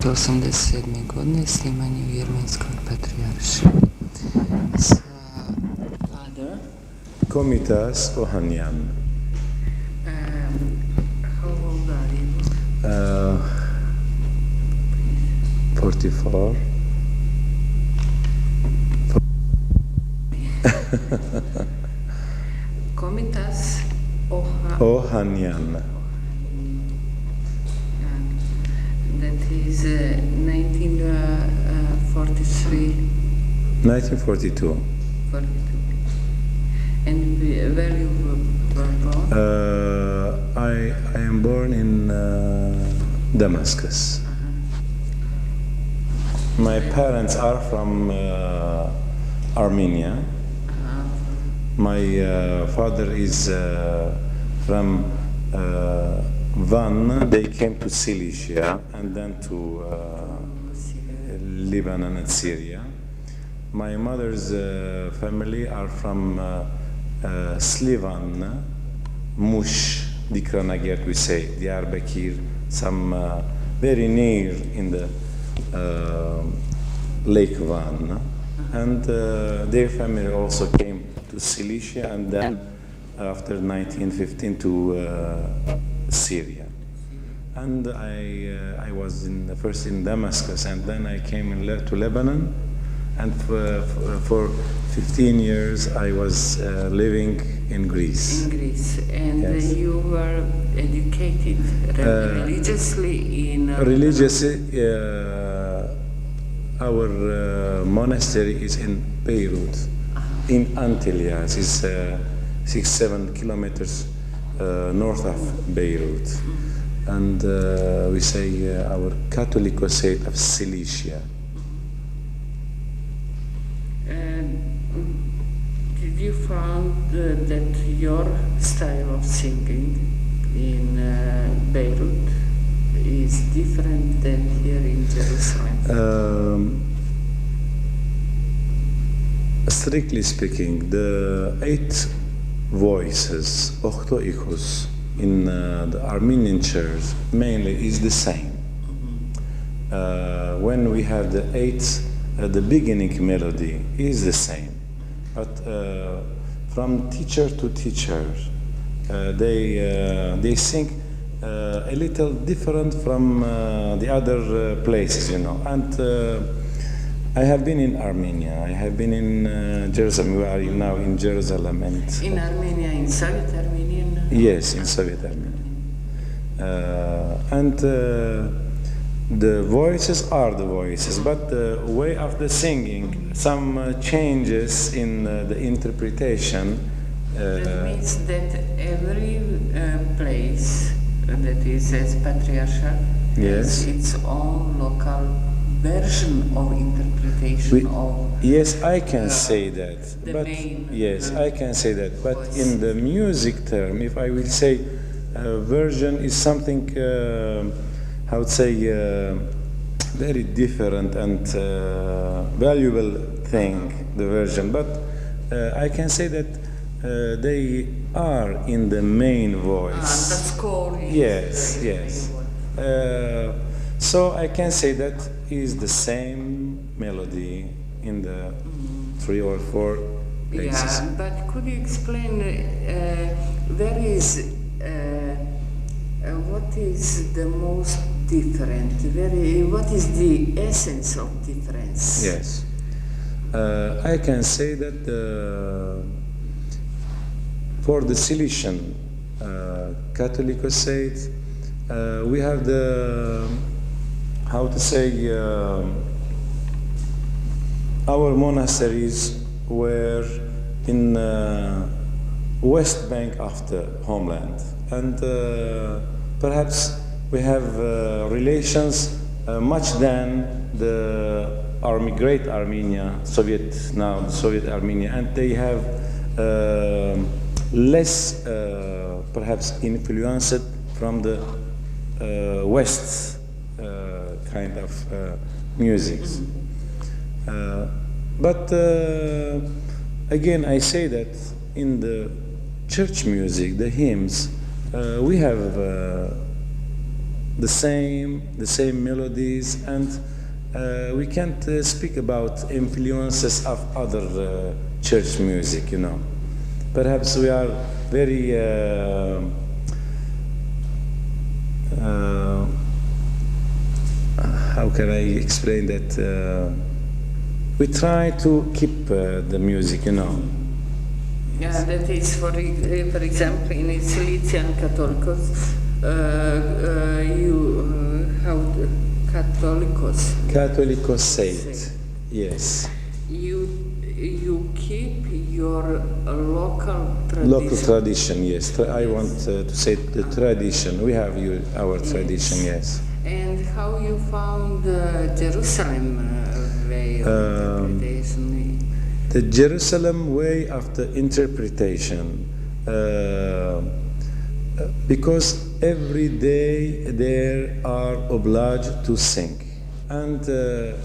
1987. godine snimanje u jermenskoj patrijarsiji sa Father GOMIDAS OHANIAN. How old are you? 44. GOMIDAS OHANIAN. That is 1943. 1942. 42. And where you were born? I am born in Damascus. My parents are from Armenia. My father is from Van. They came to Cilicia and then to Lebanon and Syria. My mother's family are from Slivan, Mush, Dikranagert, we say, Diyarbakir, some very near in the Lake Van. And their family also came to Cilicia and then after 1915 to Syria. And I was first in Damascus and then I came to Lebanon. And for 15 years I was living in Greece. In Greece. And yes. You were educated religiously in... Religiously, our monastery is in Beirut, in Antalya. It's 6-7 kilometers north of Beirut. And we say our Catholicosate of Cilicia. Did you find that your style of singing in Beirut is different than here in Jerusalem? Strictly speaking, the 8 voices, oktoehosu, in the Armenian church mainly is the same. When we have the 8, the beginning melody is the same. But from teacher to teacher, they sing a little different from the other places, you know. And I have been in Armenia. I have been in Jerusalem. We are now in Jerusalem. And in Armenia, in Soviet Armenian? Yes, in Soviet Armenia. The voices are the voices, but the way of the singing, some changes in the interpretation. That means that every place that is as patriarchal yes. has its own local version of interpretation of... Yes, I can say that. The but main yes, I can say that. But voice. in the music term, if I will say version is something, I would say, very different and valuable thing, the version. But I can say that they are in the main voice. The score is yes. So I can say that is the same melody in the 3 or 4 places. Yeah, but could you explain what is the most different? What is the essence of difference? Yes. I can say that for the Cilician Catholicosate, we have the, how to say, our monasteries were in west bank of the homeland. And perhaps we have relations much than the great Armenia, now the Soviet Armenia, and they have less perhaps influenced from the West kind of music. But again, I say that in the church music, the hymns, we have the same melodies, and we can't speak about influences of other church music, you know. Perhaps we are very how can I explain that? We try to keep the music, you know. Yeah, that is for example in Silesian Catholicos, Catholicos say it, yes. You keep your local tradition. Local tradition, yes. I want to say the tradition. We have our tradition, yes. And how you found the Jerusalem way of interpretation? The Jerusalem way of the interpretation, because every day they are obliged to sing, and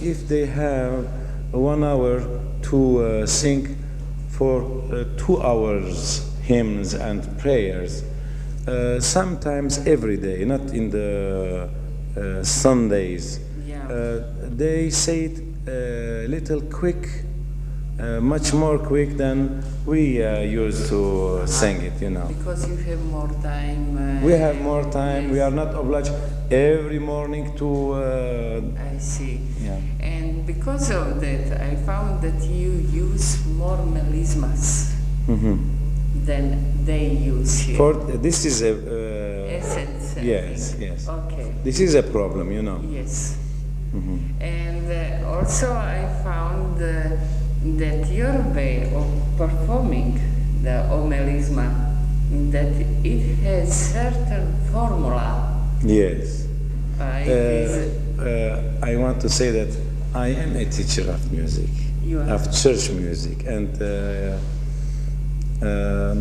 if they have 1 hour to sing for 2 hours hymns and prayers, sometimes every day, not in the Sundays. Yeah. They say it a little quick, much more quick than we used to sing it, you know. Because you have more time. We have more time. Yes. We are not obliged every morning to. I see. Yeah. And because of that, I found that you use more melismas than they use here. For this is a. Essence. Yes, yes. Okay. This is a problem, you know. Yes. And also I found that your way of performing the melisma, that it has certain formula. Yes. It I want to say that I am a teacher of music, You are. of church music, and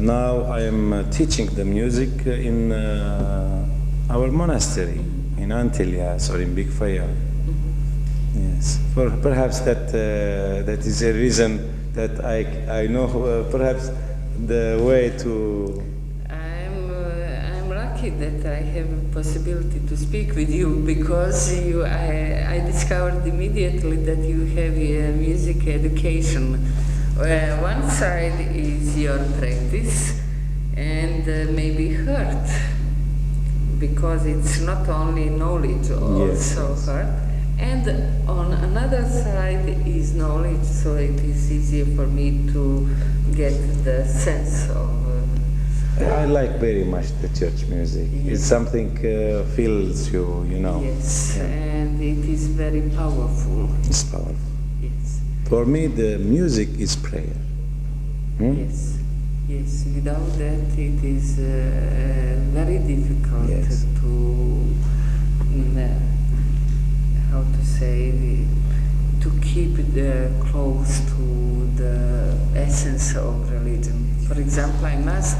now I am teaching the music in our monastery in Antillas or in Big Fire. Yes, perhaps that is a reason that I know perhaps the way to. I'm lucky that I have a possibility to speak with you, because I discovered immediately that you have a music education. One side is your practice and maybe heart, because it's not only knowledge, also heart. And on another side is knowledge, so it is easier for me to get the sense of. I like very much the church music. Yes. It's something fills you, you know. Yes, Yeah. and it is very powerful. It's powerful. Yes. For me, the music is prayer. Yes, yes. Without that, it is very difficult Yes. to, how to say, to keep close to the essence of religion. For example, I must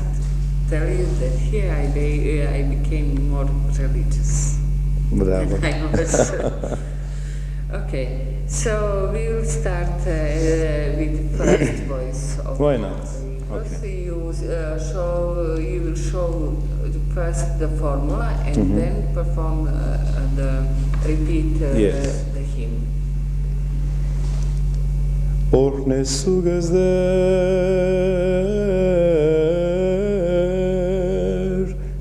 tell you that here I became more religious. Bravo. than I was. Okay, so we will start with first voice. Why not? First Okay. you will show first the formula and then perform repeat Yes. the hymn. Orne su gazder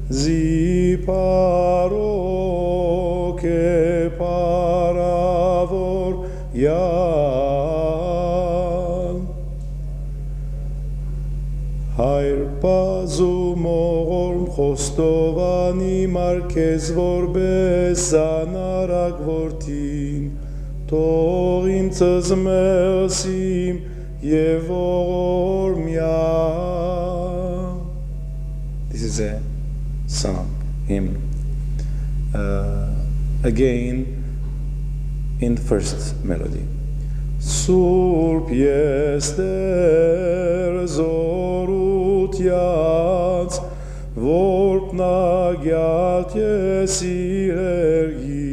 zi paro ke paravor yan Hayr pazumor khostovani markez vor besanarag vortin Torin tzmersim yevormia. This is a song, hymn. Again, in the first melody. Sur piester zorut yats, vortna gyatje silergis,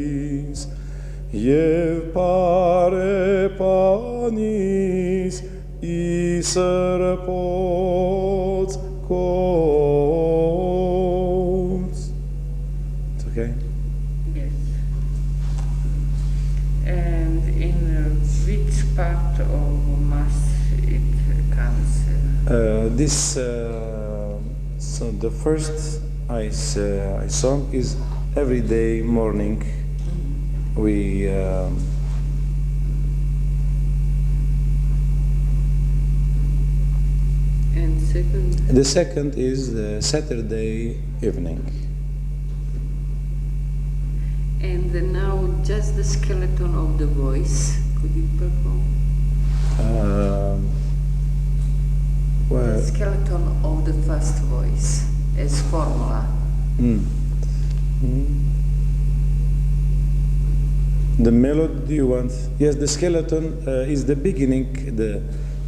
Jev pare panis iser pots kots. It's okay? Yes. part of mass it comes? So the first I song is every day morning. We and second? The second is the Saturday evening. And now just the skeleton of the voice. Could you perform? Well, The skeleton of the first voice as formula. The melody you want? Yes, the skeleton is the beginning. The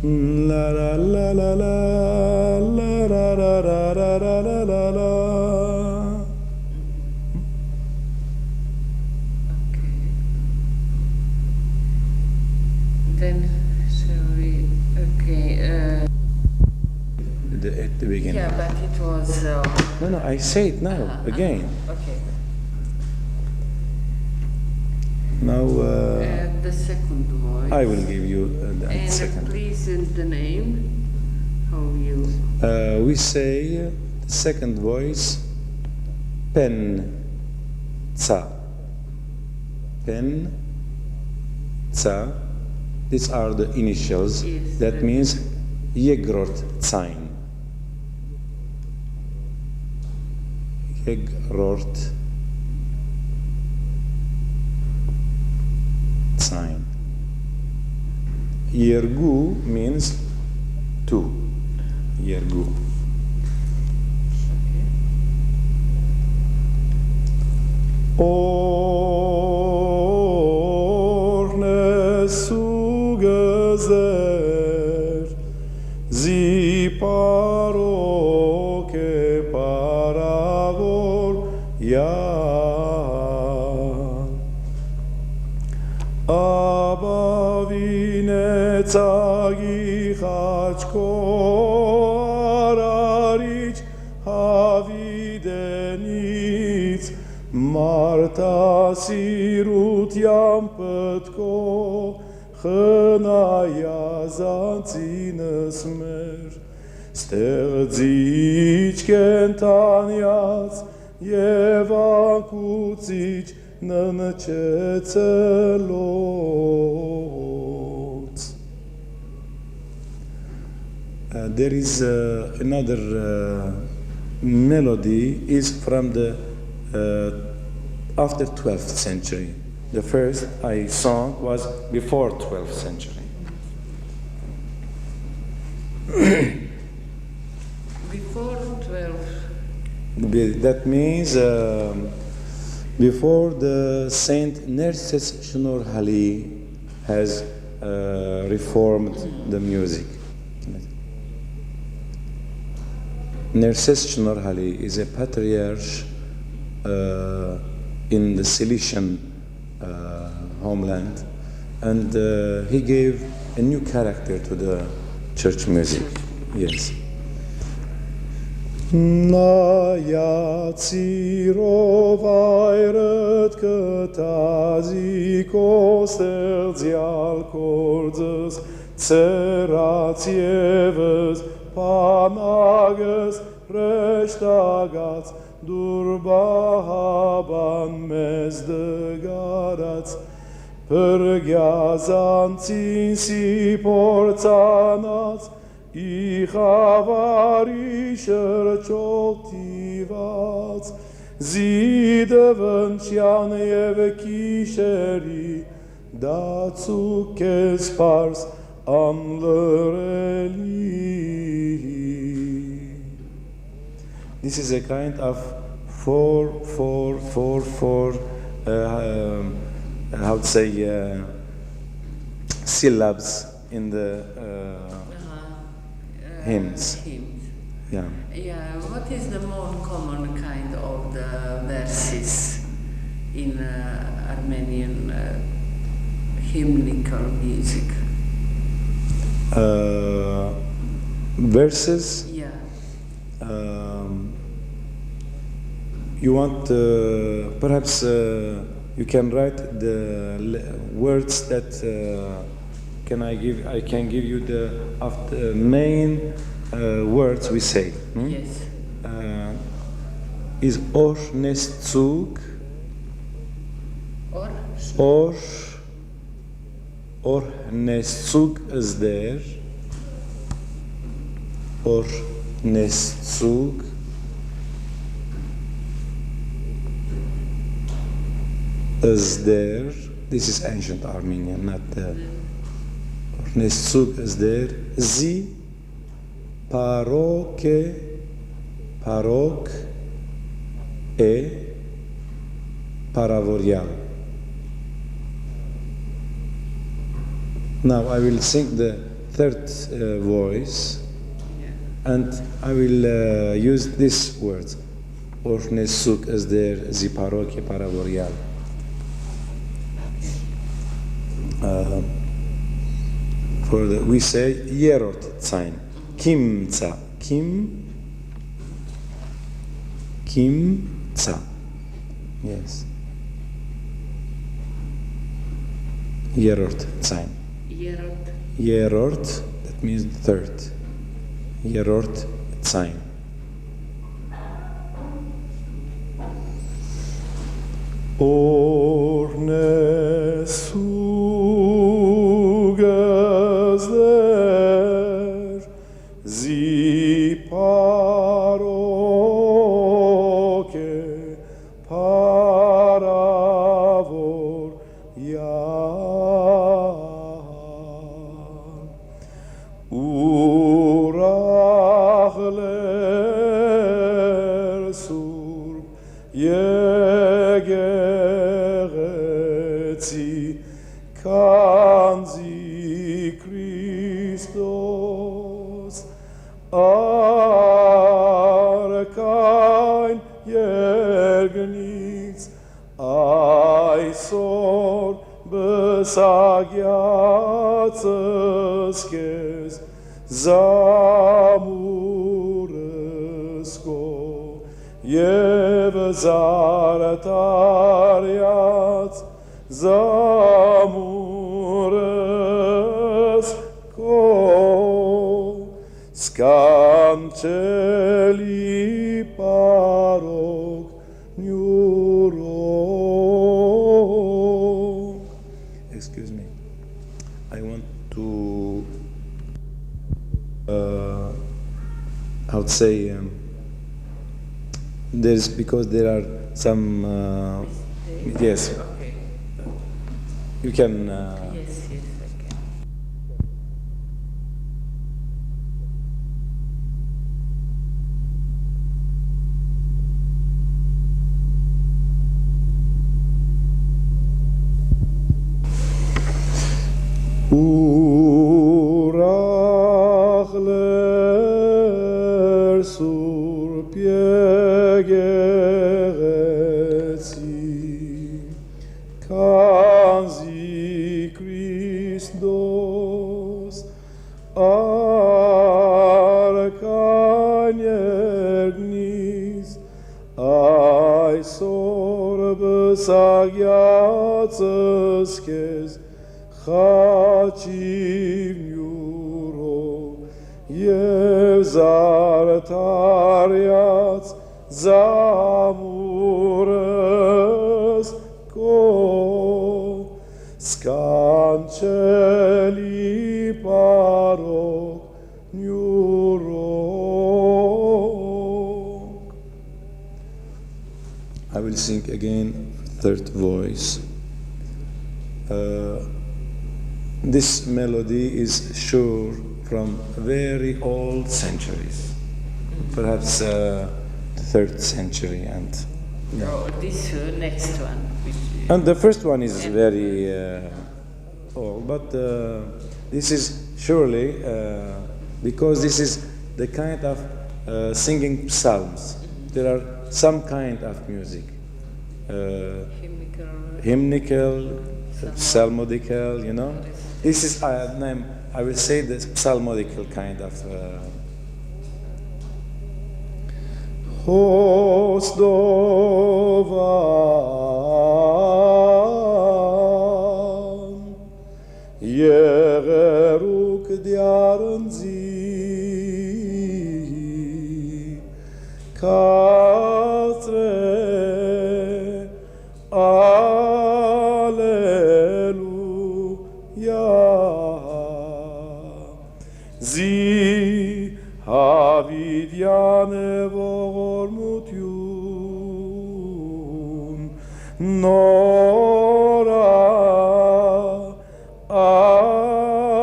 la la la la la la la la la la la la la. Okay. Then shall we? Okay. At the beginning. Yeah, but it was. No, I say it now again. Okay. Now The second voice. I will give you the And second. please the name. How you? We say the second voice, pen, ca. Pen, ca. These are the initials. Yes, That means Jegrort Zain. Jegrort Zain. Yergu means two. Yergu. Orne sugezer zi paro ke paragor ya abavine tsagi khachko ararich havidenits Marta sirut jam petko Chnaja zancines mer Sterdzic kentaniac Jeva kucic nancecelot. There is another melody is from the after 12th century. The first I sung was before 12th century. Before 12. That means before the Saint Nerses Shnorhali has reformed the music. Nerses Shnorhali is a patriarch in the Cilician homeland, and he gave a new character to the church music. Yes. Na yatsiro vairet kataziko serdzial kordzes ceratieves panages restagats durbahaban mezdegarac pergiazan cinsi porcanats I havarischer choltivats zidevencian evekisheri dazu kespars anlereli. This is a kind of 4 how to say syllabs in the hymns. Yeah. Yeah. What is the more common kind of the verses in Armenian hymnical music? Verses. Yeah. You want perhaps you can write the words that I can give you the main words we say. Yes. Is Orneszczuk, Or? Orneszczuk is there. Orneszczuk is there. This is ancient Armenian, not the Orneszczuk is there. Zi parok e paravorial. Now I will sing the third voice, and I will use this word. Orneszczuk is there, zi parok e paravorial. We say yerort sign. Kimca. Kimca. Yes. Yerort sign. Yerort, that means third. Yerort sign. Orneszczuk is there, zi parok e paravorial. Urachler surb yegeretzi kanzi Christos arkain yergnitz aisor besagiatzeskes zamuresko yevezaratariatz zamuresko scanceli parok neuro. Excuse me. I want to I would say there's because there are some yes. Okay. You can Yes, I can. Urachler sur piegeretzi kanzi Christos arkaniergnis aisor besagiatzeskes chachiv nyuro yevzartariatz zamures ko scanceli parok nyuro. I will sing again, third voice. This melody is sure from very old centuries, perhaps 3rd century, and This next one. and the first one is very old, but this is surely because this is the kind of singing psalms. There are some kind of music, hymnical, psalmodical, you know. This is I will say the psalmodical kind of. Hosdovan, yeah. Begeruk diaren Katre Alleluia Sie havidiane vormutiun Nora Alleluia.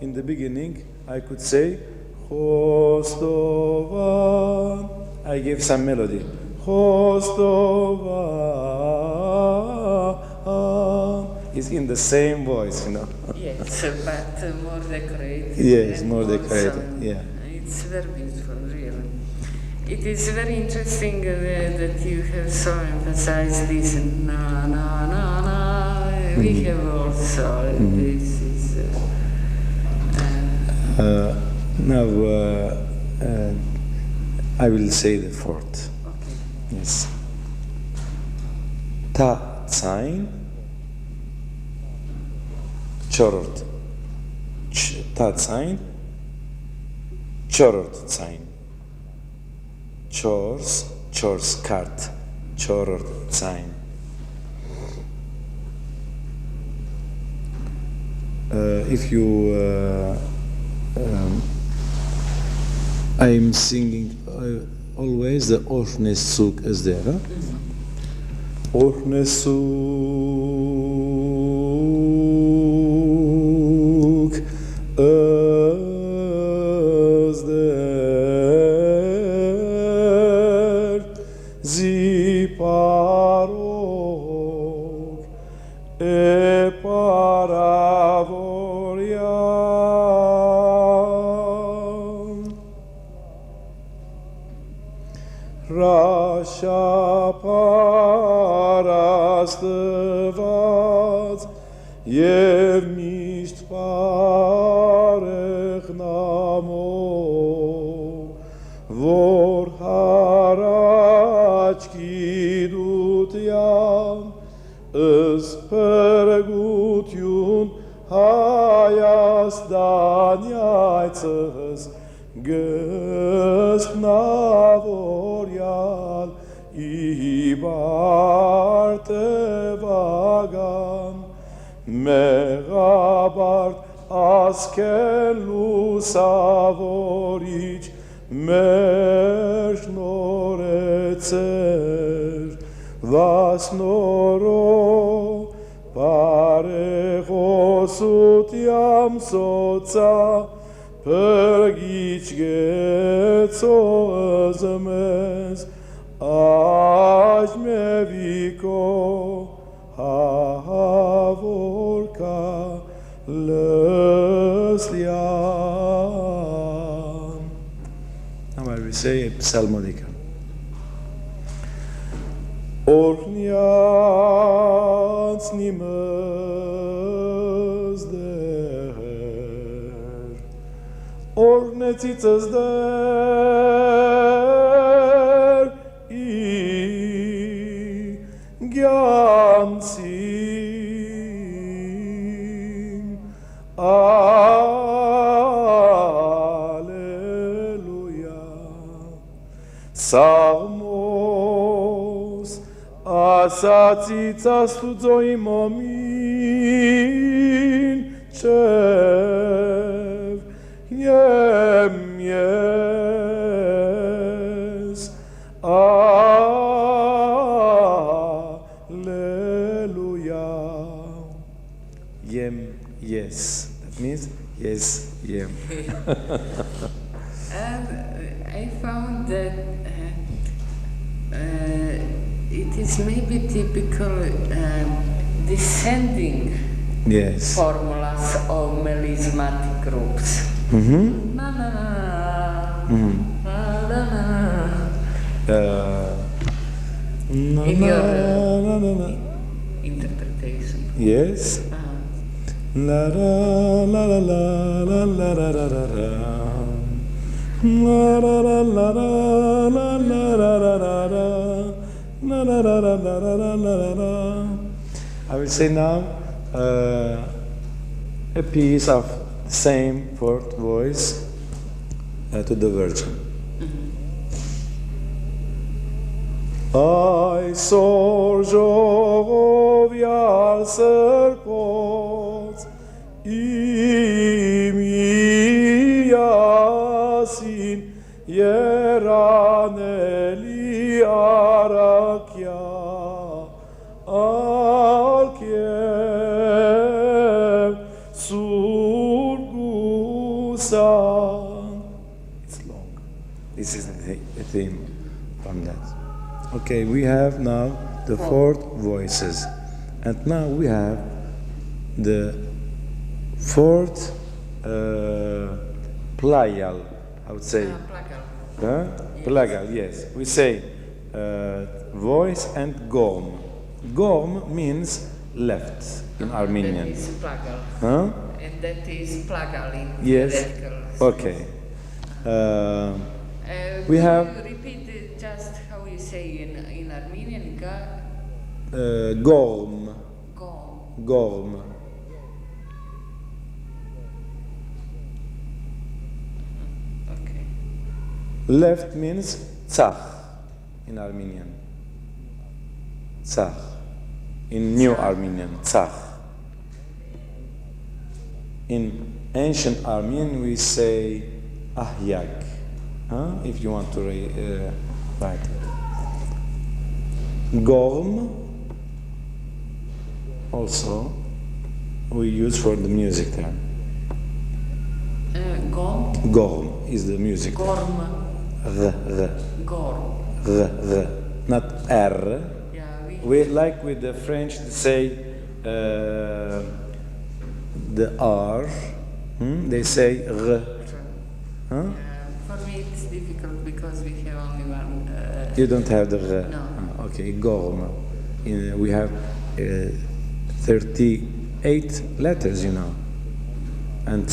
In the beginning, I could say, Chostovan. I gave some melody. Chostovan. It's in the same voice, you know. Yes, but more decorated. Yes, more also, decorated, yeah. It's very beautiful, really. It is very interesting that you have so emphasized this na na na na. We have also this is. Now I will say the fourth. Okay. Yes. Ta sign. Chorort. Ta sign. Chorort sign. Chors cart. Chorort sign. If you I'm singing always the Orhnesuk is there. Huh? Orhnesuk is there. Ziparok e paravoria. Rasha parastvat yev misht parech namo vor harachki dut yam es pergut yun hayas danyaitzes Gesnavorial ibarte vagan megabart askelu savoric meshnoretzer vasnoro parechosut yam sotza Pergic getso azmes ajme viko havorka leslian. Now I will say a psalmodica. Orhanian snimas Ornetitas der I Gyansin Alleluia Salmos Asatitas Fuzoimomin Chev Yes, Alleluia. Yes. That means yes, yem. And I found that it is maybe typical descending Yes. formulas of melismatic groups. Mm-hmm. Na na na. Mm-hmm. Na na na. Na, In na, your na, na, na. interpretation. Yes. La la la la la la la la la la. La la la la la la la la la la. La, la, la, la, la, la, la, la, la. I will say now a piece of the same fourth voice to the Virgin. I saw jovial serpents imiasin yeraneli arakia alkiem surgusan. It's long. This is the theme from that. Okay, we have now the fourth voices, and now we have the fourth plagal, I would say. Plagal. Yes. Plagal, yes. We say voice and gom. Gom means left in Armenian. That is plagal. Huh? And that is plagal in Yes. theoretical. Okay. We have Can you repeat just how you say in Armenian? gom. Gom. Gom. Okay. Left means tzach in Armenian. Tzach. In New Armenian, tzach. In ancient Armenian we say ahyak. If you want to write it. Gorm also we use for the music term. Gom. Gorm is the music term. Gorm. Gorm. Not R. Yeah, We like with the French to say the R. They say R. Huh? For me it's difficult because we have only one. You don't have the R. No. Okay, Gorm. We have 38 letters, you know, and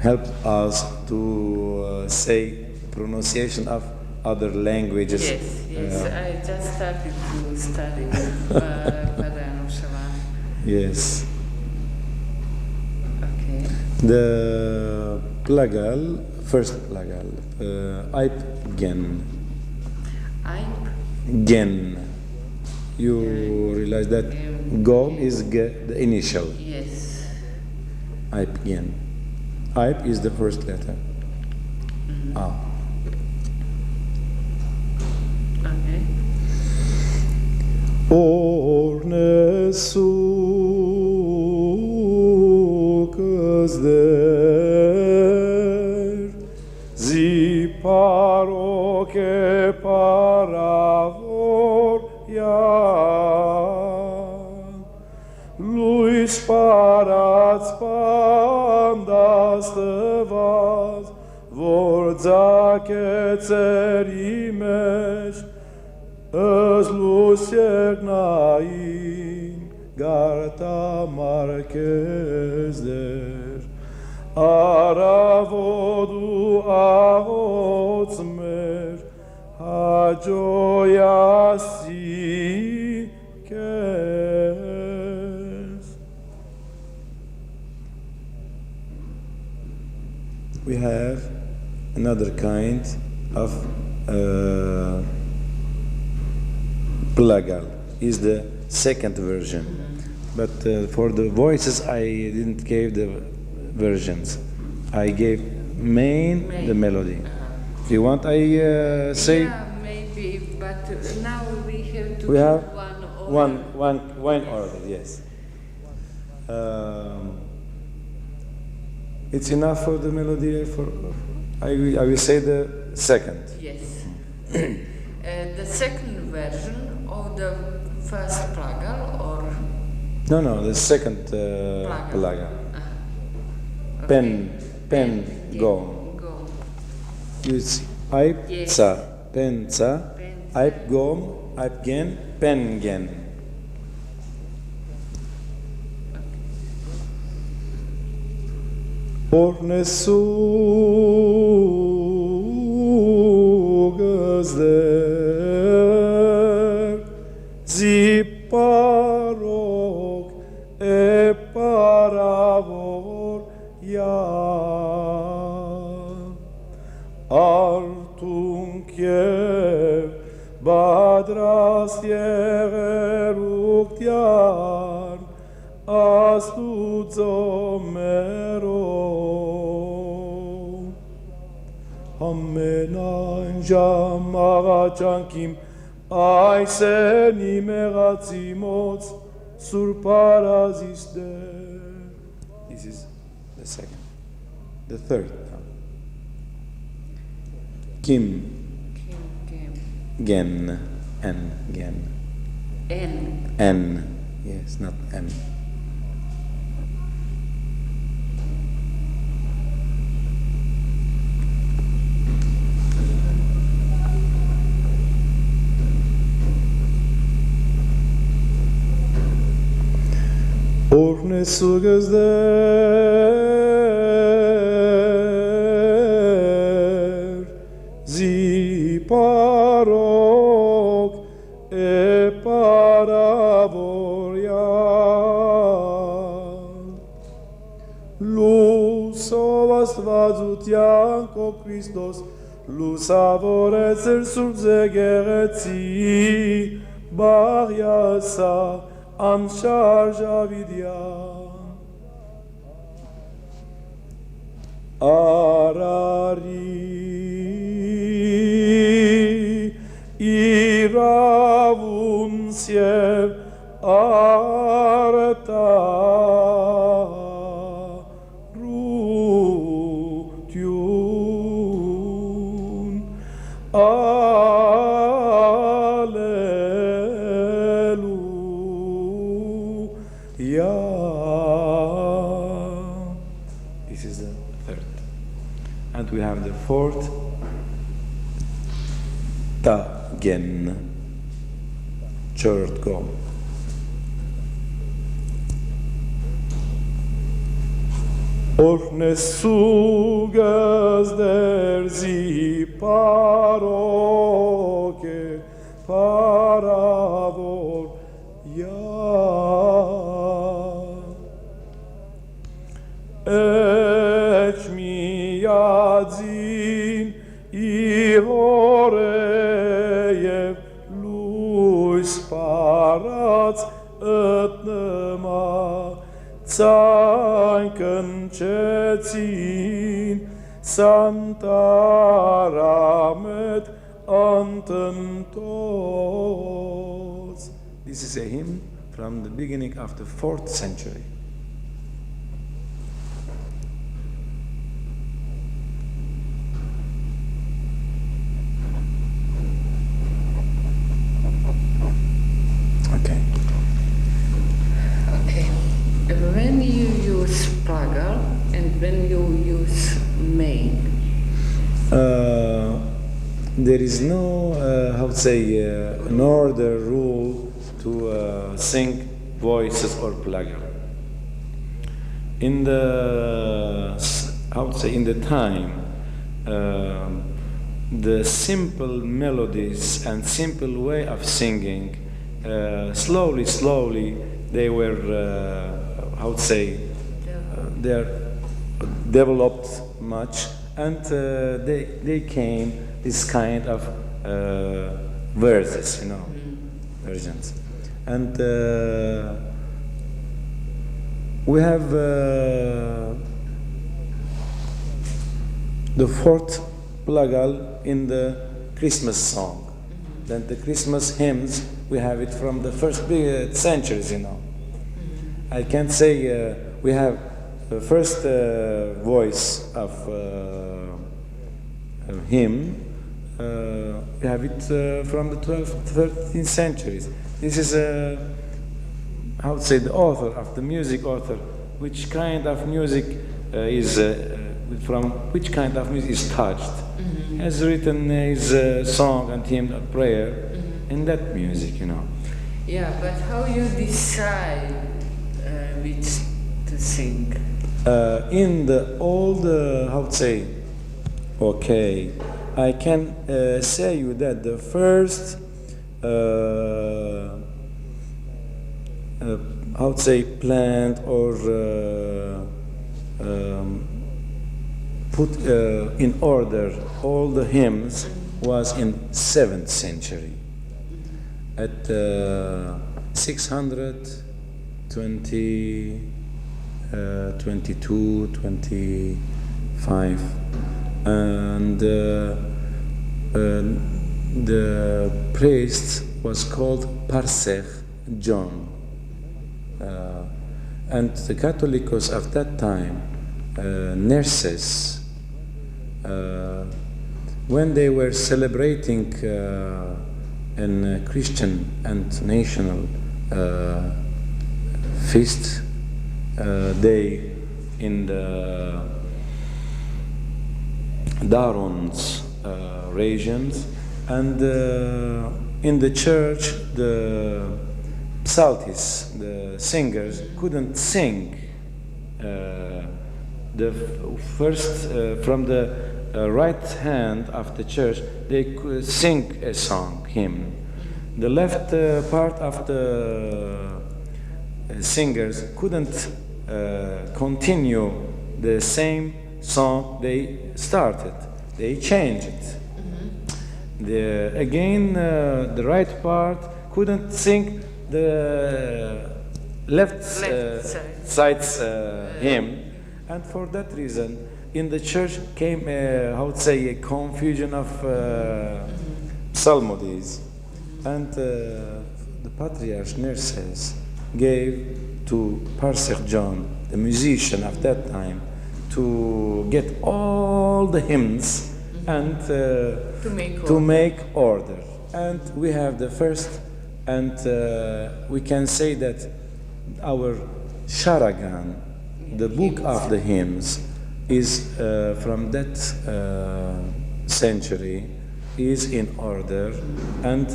help us to say pronunciation of other languages. Yes. I just started to study patrijarsija. Yes. Okay. The plagal, first plagal, Aip gen. Gen. You realize that Gom is G, the initial. Yes. Aip gen. Aip is the first letter. A. Okay. Ornesu kızdır ziparo ke paravor ya Luis parats pandas tevaz vordzaketserimesh Özlusegnain garta markezder Aravodu ahotsmer hajoyasi kes. We have another kind of plagal is the second version, but for the voices I didn't give the versions. I gave main the melody. If you want, I say Yeah, maybe, but now we have to we do have one one order. Yes. It's enough for the melody. I will say the second. Yes. The second version of the first plagal or No, the second plagal. Okay. Pen, go. Go. You see, aip, Yes. ca, pen, ca, Pen, aip, gom, aip, gen, pen, gen. Ornesu gözler ziparok e paravor ya artunkjev badras jegeruktjar astudzomero Amenan jamagachankim aiseni megatzimots surparaziste. This is the second. The third. Kim. Gen. N. Gen. N. N. Yes, not M. Orne su gözler ziparok e paravorya luz ovas vazut Jakob Christos luz avorecer surzegeretzi baryasa an charja vidya arari iravunsiev arta rutyun This is the third. And we have the fourth. Ta-gen. Third go. Orne sugas der ziparoke paravor Echmiadzin ihoreyev luis parats etnema Zanken chetzin santaramet antentos. This is a hymn from the beginning of the 4th century. Okay. Okay. When you use plural and when you use main? There is no, how to say, an order rule to sing voices or plural. In the, how to say, in the time, the simple melodies and simple way of singing, slowly, they were, how to say, they're developed much, and they came this kind of verses, versions. And we have the fourth plural in the Christmas song. Then the Christmas hymns, we have it from the first centuries, I can't say we have the first voice of hymn. We have it from the 12th, 13th centuries. This is, how to say, the author of the music author, which kind of music is, from which kind of music is touched. Has written his song and hymn and prayer in that music, Yeah, but how you decide which to sing? In the old, how to say, okay, I can say you that the first how to say, planned or put in order all the hymns was in 7th century. At 620, 22, 25, and the priest was called Parsech John, and the Catholicos of that time, nurses, when they were celebrating a Christian and national feast day in the Darons regions, and in the church the psaltists, the singers, couldn't sing the first from the right hand of the church. They could sing a song, hymn. The left part of the singers couldn't continue the same song they started. They changed it. The right part couldn't sing the left side's hymn, and for that reason, in the church came how to say, a confusion of psalmodies, and the patriarch nurses gave to Parsech John, the musician of that time, to get all the hymns and to make order. And we have the first, and we can say that our Sharagan, the book of the hymns, is from that century, is in order, and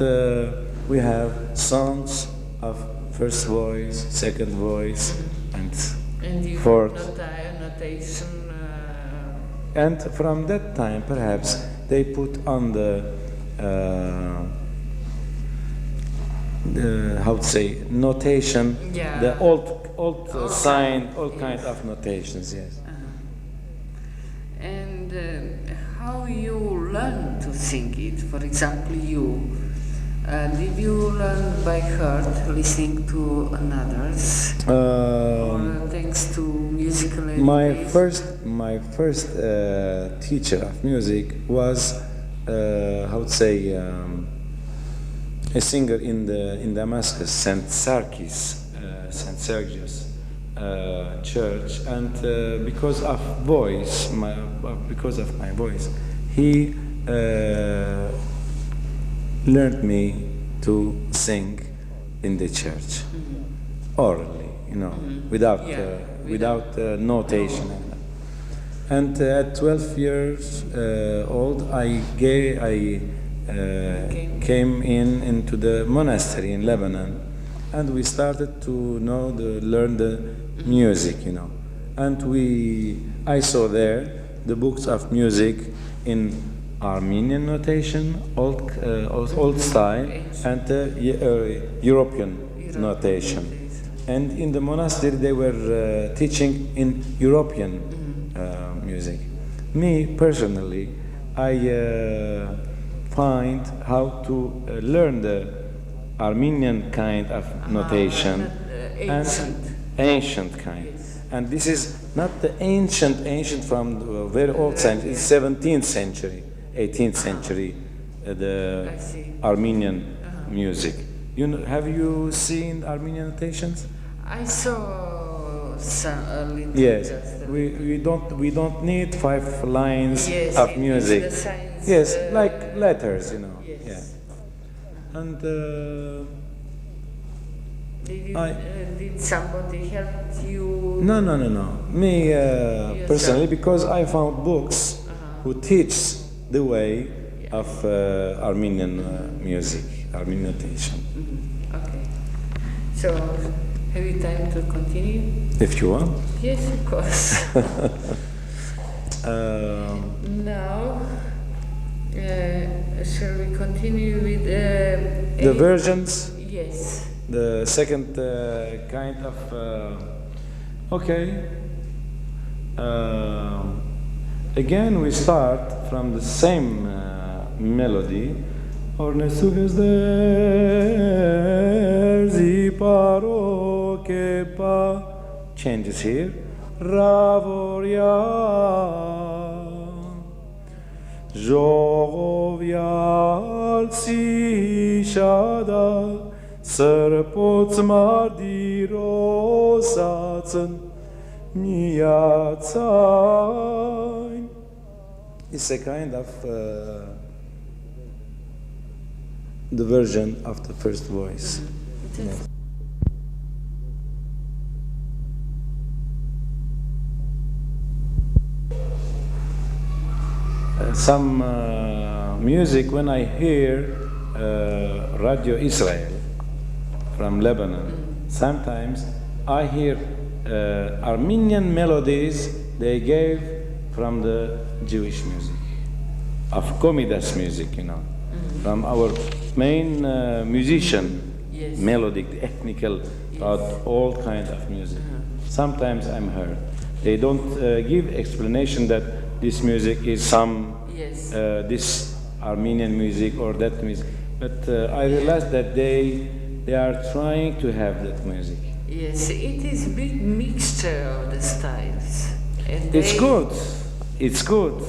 we have songs of first voice, second voice, and fourth. Notation. And from that time, perhaps they put on the how to say, notation, the old sign, all kind of notations. Yes. And how you learn to sing it? For example, you did you learn by heart, listening to others, or thanks to musical education? My first teacher of music was how to say, a singer in Damascus, St. Sergius church, and because of my voice, he learned me to sing in the church, orally, without notation. And at 12 years old, I came into the monastery in Lebanon, and we started to learn the music, and I saw there the books of music in Armenian notation, old style, and European notation. And in the monastery they were teaching in European music. Me personally, I find how to learn the Armenian kind of notation, ancient kind. And this is not the ancient from the very old century, it's 17th century, 18th century, the Armenian music. Have you seen Armenian notations? I saw some little. Yes, we don't need 5 lines of music. Yes, like letters, Yes. Yeah. And did somebody help you? No. Me personally, because I found books who teach the way of Armenian music, Armenian notation. Okay. So, have you time to continue? If you want. Yes, of course. Now, shall we continue with the versions? Yes. The second kind of okay. Again, we start from the same melody. Orne suges der zi paro ke pa, changes here. Ravoria jovial si shada srpoc mardirosacen miacain. It's a kind of the version of the first voice. Yeah. Some music, when I hear Radio Israel from Lebanon, sometimes I hear Armenian melodies they gave from the Jewish music, of Gomidas music, you know, from our main musician, yes. Melodic, ethnical, all kinds of music. Sometimes I'm heard. They don't give explanation that this music is some yes. this Armenian music or that music, but I realized that they are trying to have that music. Yes, it is a big mixture of the styles. And It's good. It's good.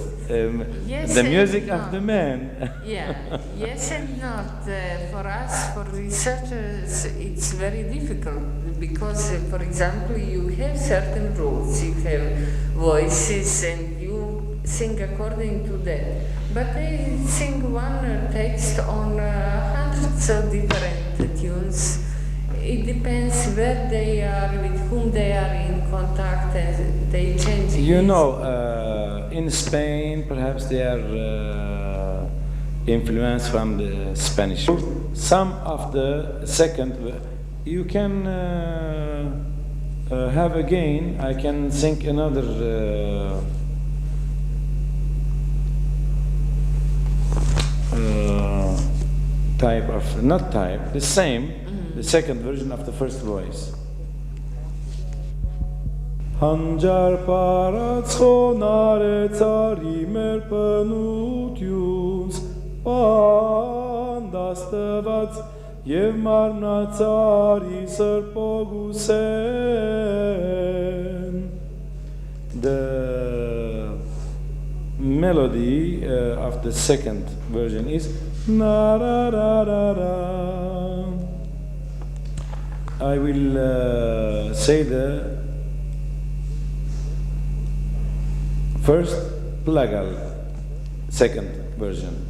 Yes The music no. of the man. Yeah, yes and not. For us, for researchers, it's very difficult because, for example, you have certain rules. You have voices and you sing according to that. But they sing one text on hundreds of different tunes. It depends where they are, with whom they are in contact, and they change. You know, in Spain, perhaps they are influenced from the Spanish. Some of the second, you can have again. I can sing another. Type of, not type, the same, the second version of the first voice. Հանջար պարացխոնար է ծարի մեր պնությունց, պանդաստված և մարմնացարի սրպոգուսեն. The melody of the second version is na ra ra ra ra. I will say the first plagal, second version.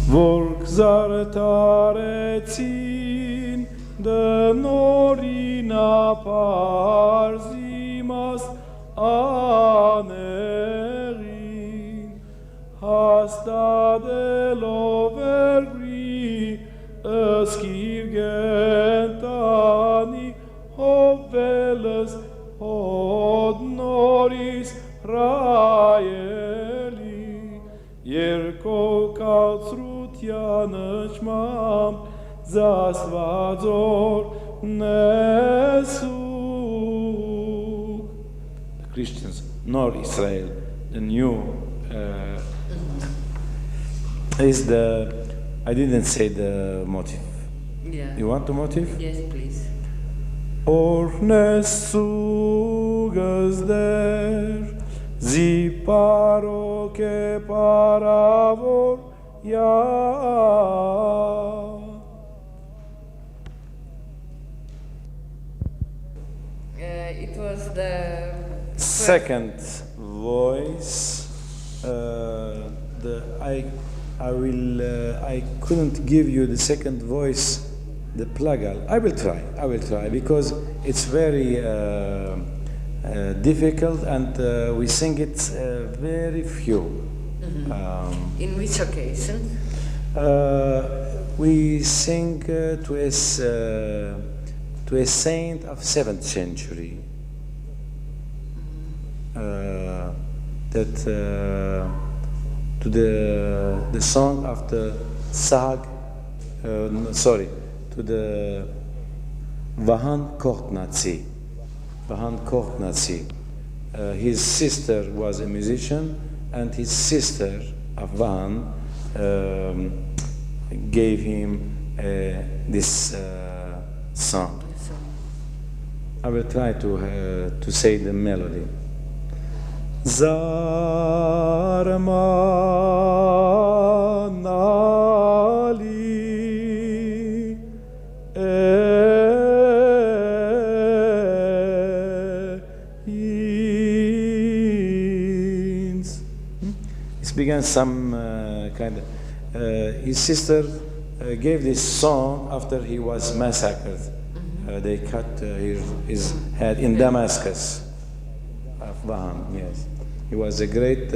Որք զարդարեցին դնորին ապարզի մաս աներին, հաստատելով վերրի ըսկիր գենտանի հովվելս հոդնորիս ռայելի, երկով կացրությանը չմամ զասվածոր նեսուկ. The Christians, nor Israel, the new is the, I didn't say the motive. Yeah. You want the motive? Yes, please. Ornesugas der zi paro ke paravor ya. It was the Second voice. I couldn't give you the second voice, the plagal. I will try because it's very difficult and we sing it very few. Mm-hmm. In which occasion? We sing to a saint of 7th century. that to the song after Sag, to the Vahan Kortnaci. Vahan Kortnaci. His sister was a musician, and his sister, Vahan, gave him this song. I will try to say the melody. Zarmanali It began some kind of. His sister gave this song after he was massacred. They cut his head in Damascus. Afghan, yes. He was a great,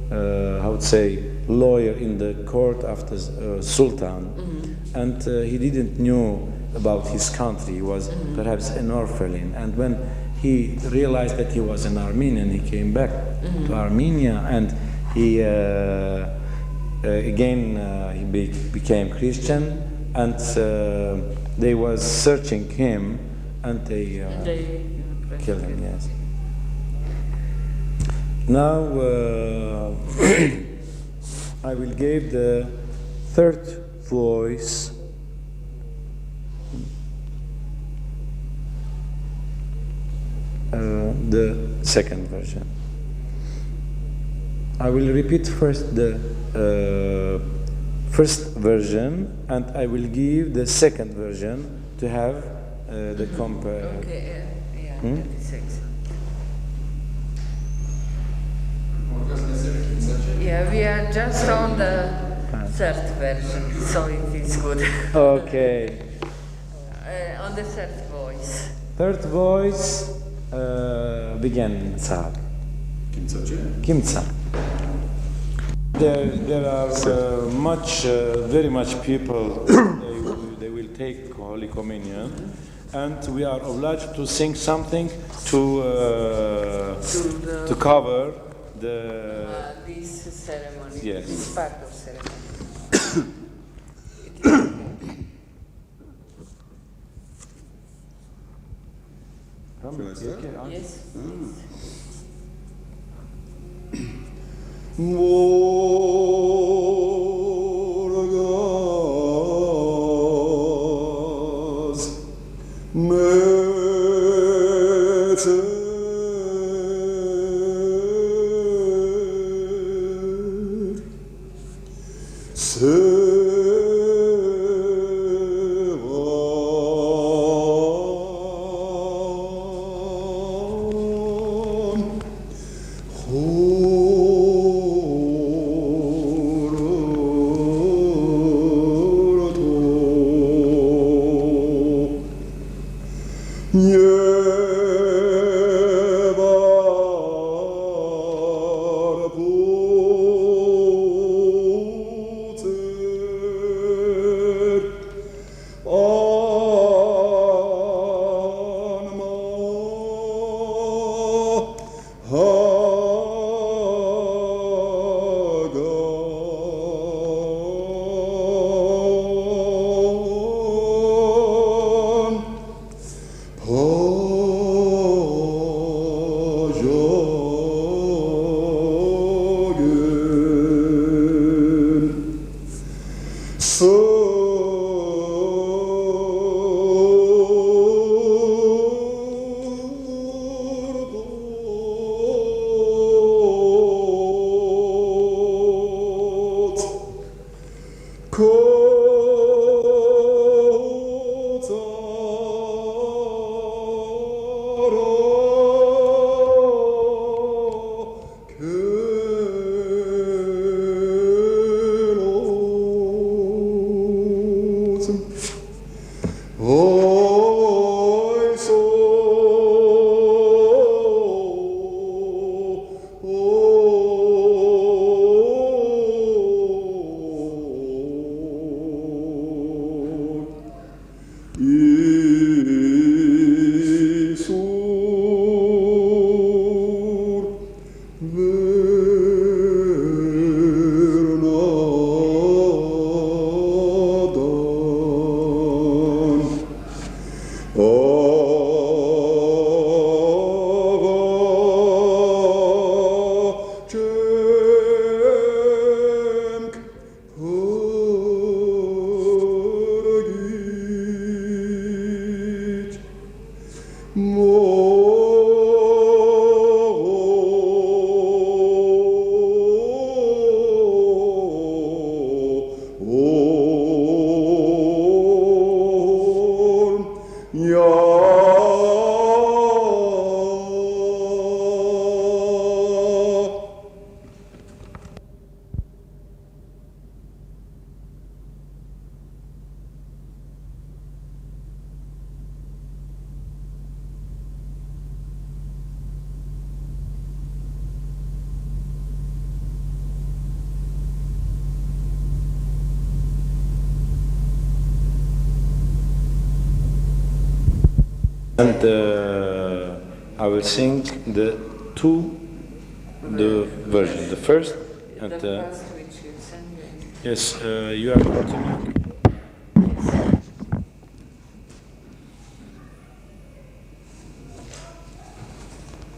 how to say, lawyer in the court after Sultan, and he didn't know about his country. He was perhaps an orphan, and when he realized that he was an Armenian, he came back to Armenia, and he again he became Christian, and they was searching him, and they killed him. Yes. Now I will give the third voice. The second version. I will repeat first the first version, and I will give the second version to have the compare. Okay, yeah, 36. Yeah, we are just on the third version, so it is good. Okay. On the third voice. Third voice begin Sag. Kimsa. There are very much people. They will take Holy Communion, and we are obliged to sing something to cover this ceremony. Yes. This part of ceremony. Shall I start? Yes. And I will sing the version. The first and The first which you sang. yes, you are continuing.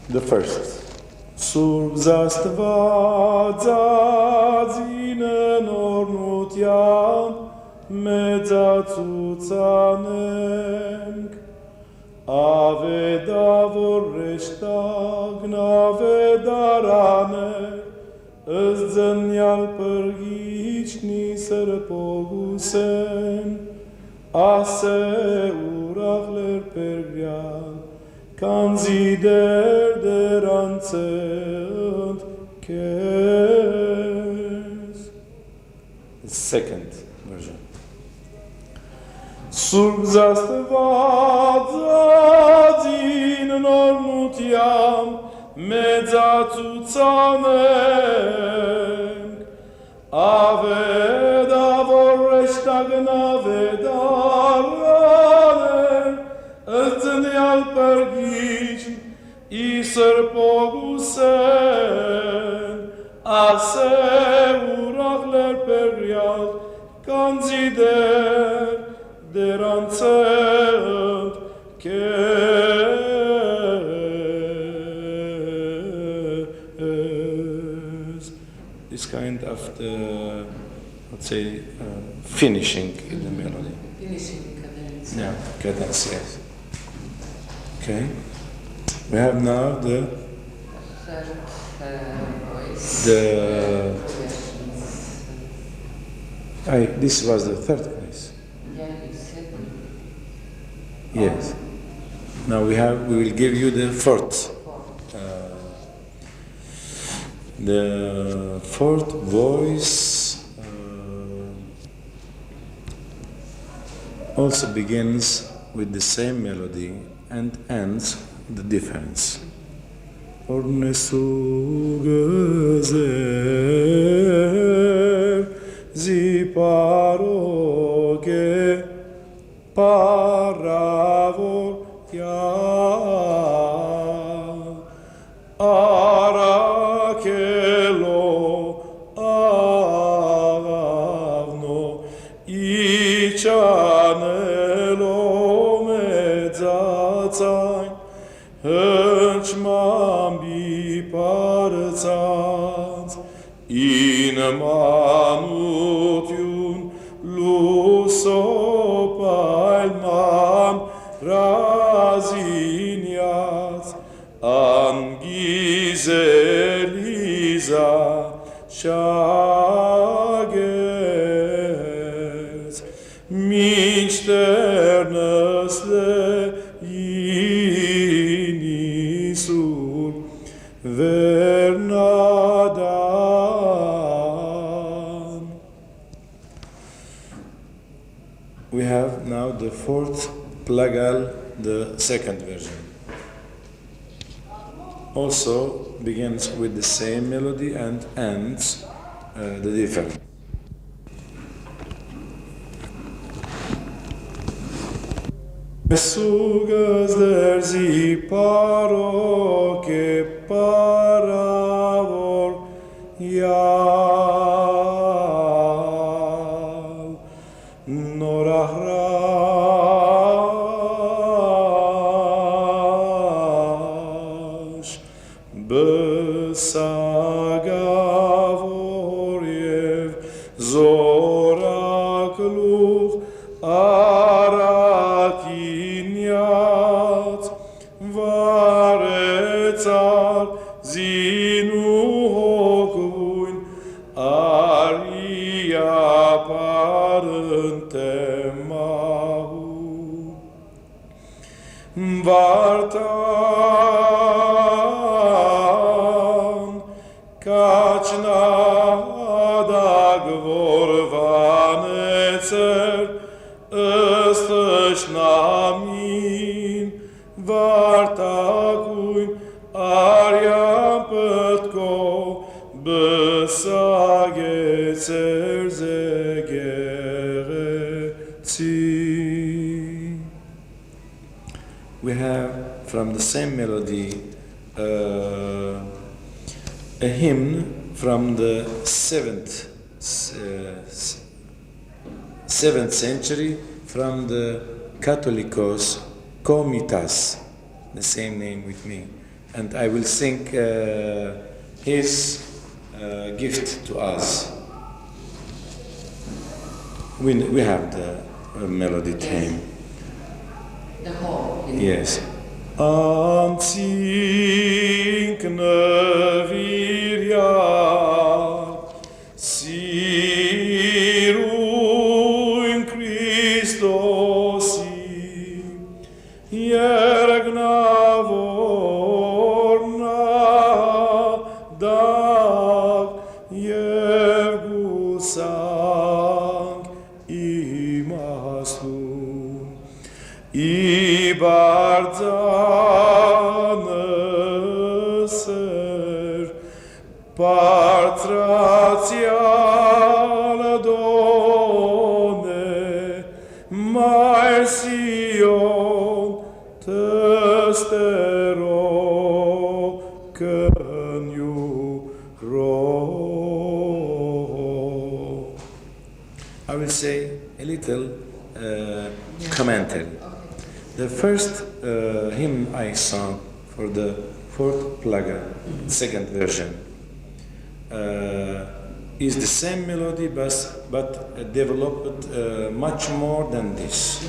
The first. Sub zastwadzadzinen ornutian medzacucanem Ave davor reștagna vedarane Îți-dzănial părghicni sărpogusen Ase urahler pergreal Canzider deranțent kes Second version. Sub zastwadzadzin ornutiam medzacucanem Ave davor reștagna vedaranem Îți-dzănial părghicni i sărpogusen Ase urahler pergreal Canzider deranțent kes. This kind of the, let's say, finishing in the melody. Finishing cadence. Yeah, cadence, yes. Okay. We have now the Third voice. This was the third place. Yeah, you said. Yes. Now we will give you the fourth. The fourth voice also begins with the same melody and ends the difference. Ornesu gözer ziparoge paravor ya arakelo avno ichanelo medzatsai Hăcmambi parțați, in manutiun lusopalman raziniați, angizeliza șagheți, mișternăsle Vernadan. We have now the fourth plagal, the second version. Also begins with the same melody and ends the different. Mesugazler ziparo que paravor yal norahrash besagavoriev zorakluv Arakiniat varețar zinu hocuin aria parente mahu vartan kachna adag vorvanecer östăși namin vartacuin aria pătco băsagețer zegereții. We have from the same melody a hymn from the 7th century from the Catholicos Comitas, the same name with me, and I will sing his gift to us. We have the melody theme. The whole. Yes. Anținc năviria, siru in Christosi, iergna vorna dag, iergu sang imastum, ibardzanăser, patrijarsija davne, mai Sion testero kenju ro. I will say a little commentary. The first hymn I sang for the fourth plaga, second version, is the same melody but developed much more than this.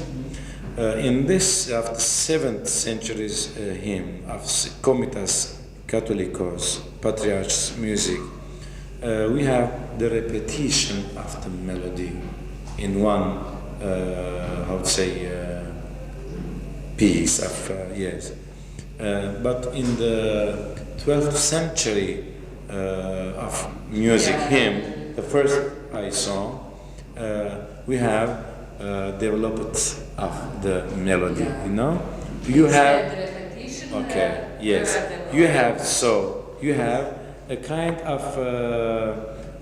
In this, of the 7th century's hymn of Comitas Catholicos, patriarchs music, we have the repetition of the melody in one, how to say, piece of, yes. But in the 12th century of music hymn, the first I saw, we have developed of the melody, you know? You have, okay, yes. You have a kind of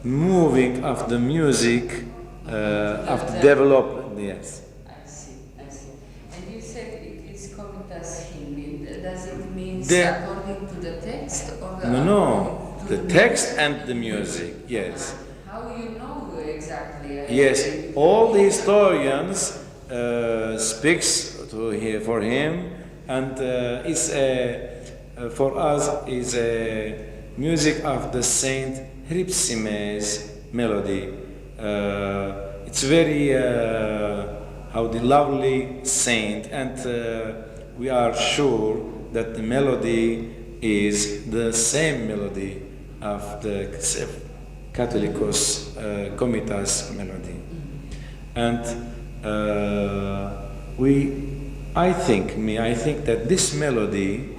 moving of the music of the development, yes. I see. And you said it is Comitas hymn. Does it mean according to the text or No. The text and the music, yes. How you know exactly? Yes, all the historians speaks for him, and it's for us is a music of the Saint Hripsime's melody. It's very how the lovely saint, and we are sure that the melody is the same melody of the Catholicos Comitas melody. And I think that this melody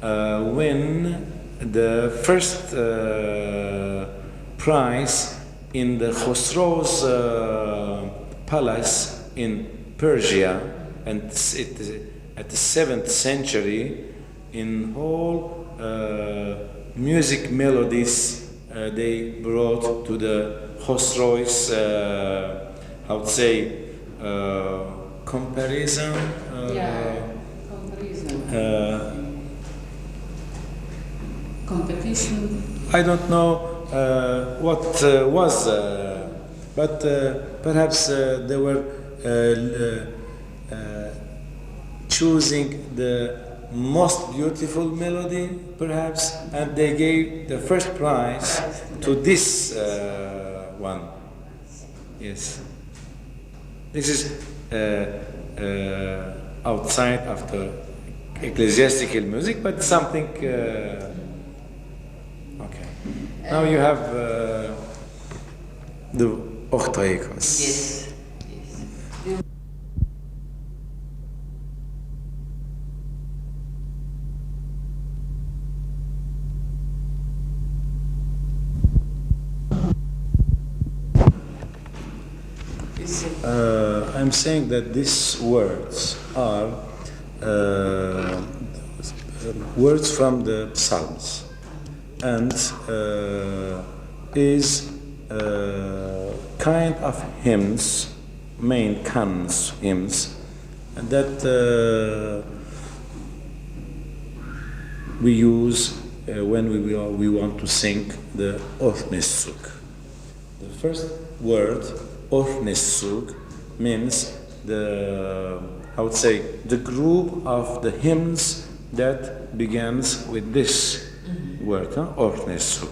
win the first prize in the Khosrow's palace in Persia, and at the 7th century, in whole music melodies they brought to the Khosrow's, how to say, comparison. Competition. I don't know what was, but perhaps they were choosing the most beautiful melody, perhaps, and they gave the first prize to this one. Yes. This is outside of the ecclesiastical music, but something. Okay. Now you have the oktoehosu. Yes. Yes. I'm saying that these words are words from the Psalms, and is kind of hymns, main canons hymns, that we use when we want to sing the oktoehosu. The first word, oktoehosu, means the, I would say, the group of the hymns that begins with this word, oktoehosu,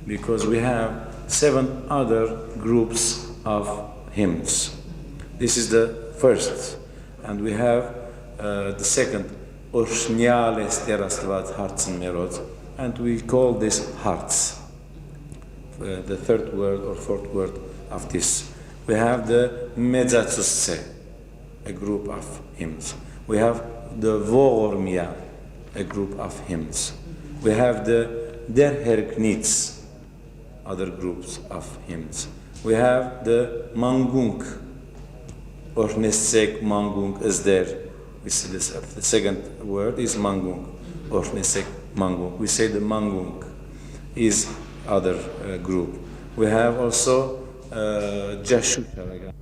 because we have 7 other groups of hymns. This is the first, and we have the second, and we call this hearts. The third word or fourth word of this. We have the Mezatsusse, a group of hymns. We have the Vormia, a group of hymns. We have the Der Herr Knitz, other groups of hymns. We have the Mangung, Ornesek Mangung is there. We see this, the second word is Mangung, Ornesek Mangung. We say the Mangung is other group. We have also Jashusha.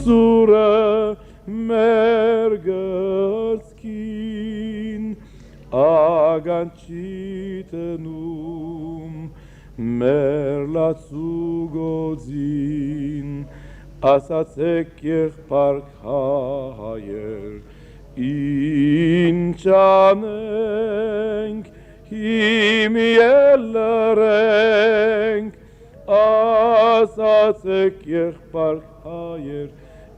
Sure mergerskin agancitenum merla zugozin asatsekir parkhayer inchanenk himielenk Asatse kirchpark hayer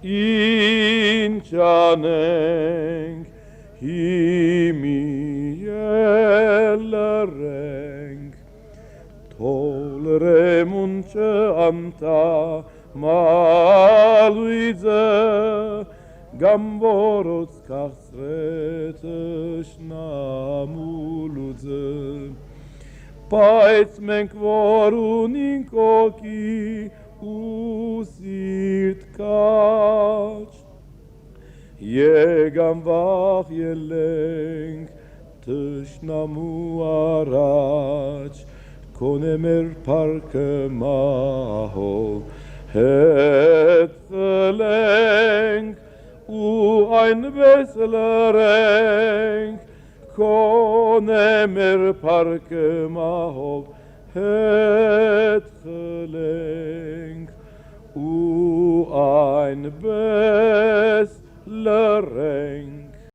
in chaneng himi yelareng tolre munche anta maluize gamvorots kasretish namuluze Paits men kvorun in koki usit kach. Jegam vach jelenk tishnamu arach. Konemer parke mahol het verlenk u ein besselenk. Konemer parke mahov het gelenk u ein beslereng